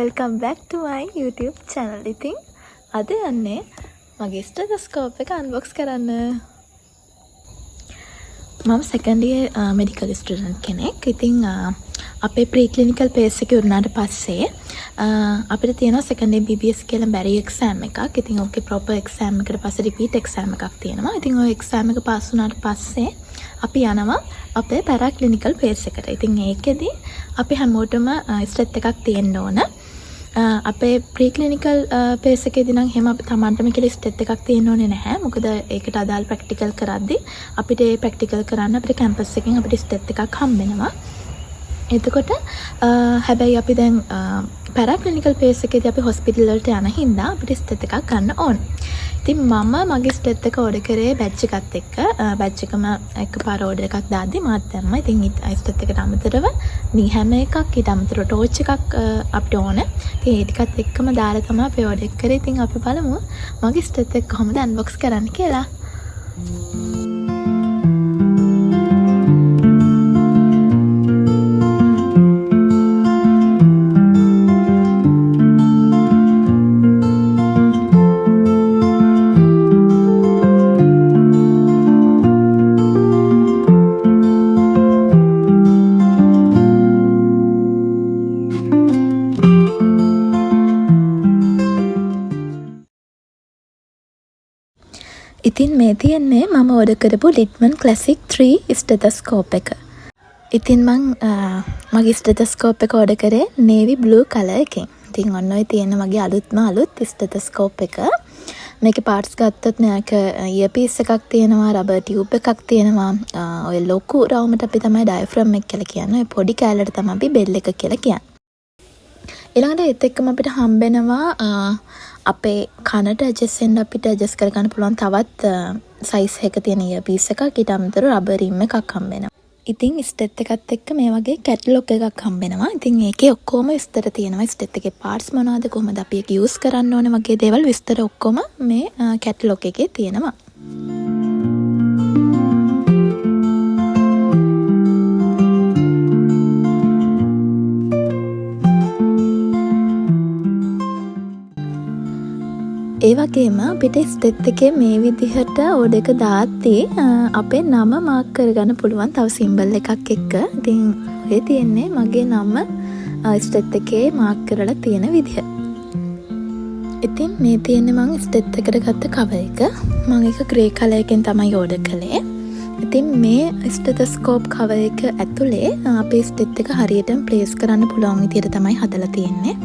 welcome back to my YouTube channel. ඉතින් අද යන්නේ මගේ ස්ටෙතොස්කෝප් එක අන්බොක්ස් කරන්න. මම second year medical student කෙනෙක්. ඉතින් අපේ pre-clinical phase එක ඉවරනාට පස්සේ අපිට තියෙනවා second year BBS කියලා බැරි exam එකක්. ඉතින් ඔකේ proper exam එකට පස්සේ repeat exam එකක් තියෙනවා. ඉතින් ওই exam එක pass වුණාට පස්සේ අපි යනවා අපේ පැරාක්ලිනිකල් phase එකට. ඉතින් ඒකෙදි අපි හැමෝටම ස්ටෙත් එකක් තියෙන්න ඕන. අපේ ප්‍රීක්ලිනිකල් phase එකේදී නම් එහෙම අපි Tamanටම කියලා ස්ටෙත් එකක් තියෙන්න ඕනේ නැහැ. මොකද ඒකට අදාළ ප්‍රැක්ටිකල් කරද්දී අපිට ඒ ප්‍රැක්ටිකල් කරන්න අපිට කැම්පස් එකෙන් අපිට ස්ටෙත් එකක් හම්බ වෙනවා. එතකොට හැබැයි අපි දැන් පැරාක්ලිනිකල් phase එකේදී අපි හොස්පිටල් වලට යන හින්දා අපිට ස්ටෙත් එකක් ගන්න ඕන. ඉතින් මම මගේ ස්ටෙත් එක ඕඩර් කරේ බැච් එකත් එක්ක. බැච් එකම එකපාර ඕඩර් එකක් දාද්දි මාත් දැම්මා. ඉතින් ස්ටෙත් එකට අමතරව නී හැම එකක් ඊට අමතරව ටෝච් එකක් අපිට ඕන. ඉතින් ඒ ටිකත් එක්කම දාලා තමයි අපි ඕඩර් කරේ. ඉතින් අපි බලමු මගේ ස්ටෙත් එක කොහොමද අන්බොක්ස් කරන්න කියලා. ඉතින් මේ තියෙන්නේ මම ඕඩර් කරපු ලිට්මන් ක්ලාසික් 3 ස්ටෙතොස්කෝප් එක. ඉතින් මගේ ස්ටෙතොස්කෝප් එක ඕඩර් කරේ නේවි බ්ලූ කලර් එකෙන්. ඉතින් ඔන්න ඔය තියෙන මගේ අලුත් ස්ටෙතොස්කෝප් එක. මේකේ පාර්ට්ස් ගත්තොත් මේක ඉයර්පීස් එකක් තියෙනවා, රබර් ටියුබ් එකක් තියෙනවා. ඔය ලොකු රවුමට අපි තමයි ඩයෆ්‍රම් එක කියලා කියන්නේ. ඔය පොඩි කැලලට තමයි අපි බෙල් එක කියලා කියන්නේ. ඊළඟට ඒත් එක්කම අපිට හම්බෙනවා අපේ කනට ඇඩ්ජස්ට් වෙන්න අපිට ඇඩ්ජස්ට් කරගන්න පුළුවන් තවත් සයිස් එක තියෙන ඉයර්පීස් එකක්. ඊට අමතරව රබර් රිම් එකක් හම්බෙනවා. ඉතින් ස්ටෙත් එකත් එක්ක මේ වගේ කැටලොග් එකක් හම්බෙනවා. ඉතින් ඒකේ ඔක්කොම විස්තර තියෙනවා. ස්ටෙත් එකේ පාර්ට්ස් මොනවද, කොහොමද අපි ඒක යූස් කරන්න ඕනේ වගේ දේවල් විස්තර ඔක්කොම මේ කැටලොග් එකේ තියෙනවා. ඒ වගේම අපිට ස්ටෙත් එකේ මේ විදිහට ඕඩර් එක දාද්දී අපේ නම මාක් කරගන්න පුළුවන් තව සිම්බල් එකක් එක්ක. ඉතින් ඔය තියෙන්නේ මගේ නම ස්ටෙත් එකේ මාක් කරලා තියෙන විදිහ. ඉතින් මේ තියෙන්නේ මම ස්ටෙත් එකට ගත්ත කවර් එක. මම ඒක ග්‍රේ කලර් එකෙන් තමයි ඕඩර් කළේ. ඉතින් මේ ස්ටෙතොස්කෝප් කවර් එක ඇතුලේ අපේ ස්ටෙත් එක හරියටම ප්ලේස් කරන්න පුළුවන් විදිහට තමයි හදලා තියෙන්නේ.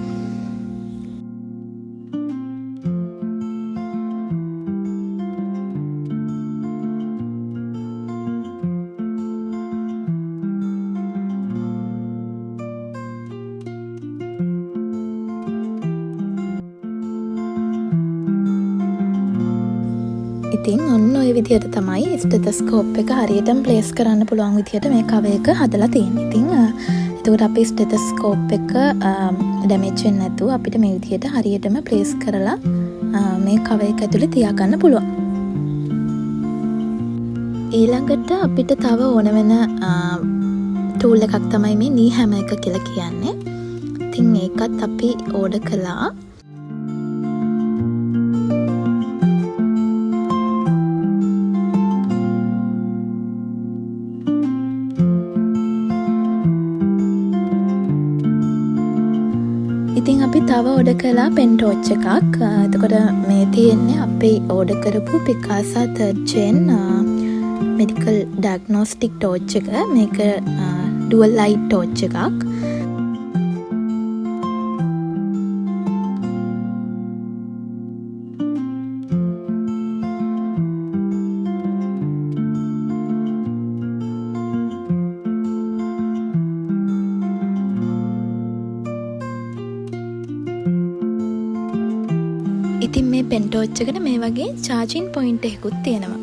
ඉතින් ඔන්න ඔය විදිහට තමයි ස්ටෙතොස්කෝප් එක හරියටම ප්ලේස් කරන්න පුළුවන් විදිහට මේ කවර් එක හදලා තියෙන්නේ. ඉතින් එතකොට අපි ස්ටෙතොස්කෝප් එක ඩැමේජ් වෙන්නේ නැතුව අපිට මේ විදිහට හරියටම ප්ලේස් කරලා මේ කවර් එක ඇතුලේ තියාගන්න පුළුවන්. ඊළඟට අපිට තව ඕන වෙන ටූල් එකක් තමයි මේ නී හැමර් එක කියලා කියන්නේ. ඉතින් ඒකත් අපි ඕඩර් කළා. ඉතින් අපි තව ඕඩර් කළා පෙන් ටෝච් එකක්. එතකොට මේ තියෙන්නේ අපි ඕඩර් කරපු පිකාසා 3rd gen medical diagnostic torch එක. මේක dual light torch එකක්. ඉතින් මේ පෙන් ටෝච් එකට මේ වගේ charging point එකකුත් තියෙනවා.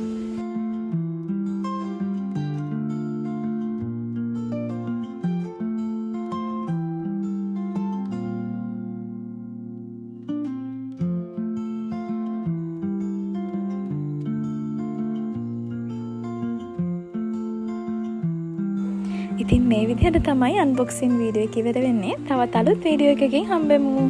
ඉතින් මේ විදිහට තමයි අන්බොක්සින් වීඩියෝ එක ඉවර වෙන්නේ. තවත් අලුත් වීඩියෝ එකකින් හම්බෙමු.